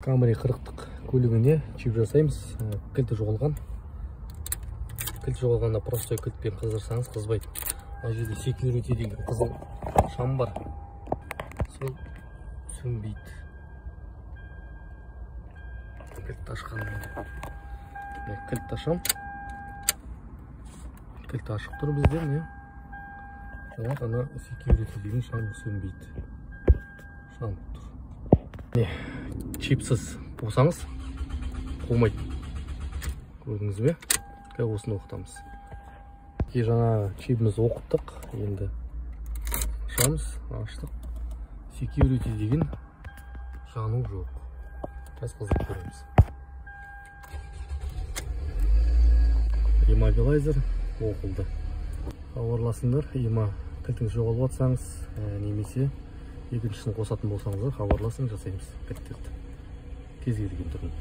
Camry 40-тық көлігіне чип жасаймыз. Кілті жоғалған. Кілт жоғалғанда простой кілтпен қыздырсаңыз қызбайды. Ана жерде security деген қызыл шам бар. Сол сөнбейді. Кілтті ашқаннан. Кілтті ашам. Кілтті ашық тұр бізде, не? Бірақ ана security деген шам сөнбейді. Шам тұр. Чипсіз болсаңыз қоймайды. Көрдіңіз бе? Осыны оқытамыз. Жаңа чипімізді оқыттық. Енді ашамыз, аштық. Security деген жану жоқ. Қазір қызық көреміз. Immobilizer оқылды. Хабарласыңдар. Кілтіңіз жоғалып жатсаңыз, немесе екіншісін қосатын болсаңыздар хабарласың, жасаймыз кілттерді. Кез келген түрін.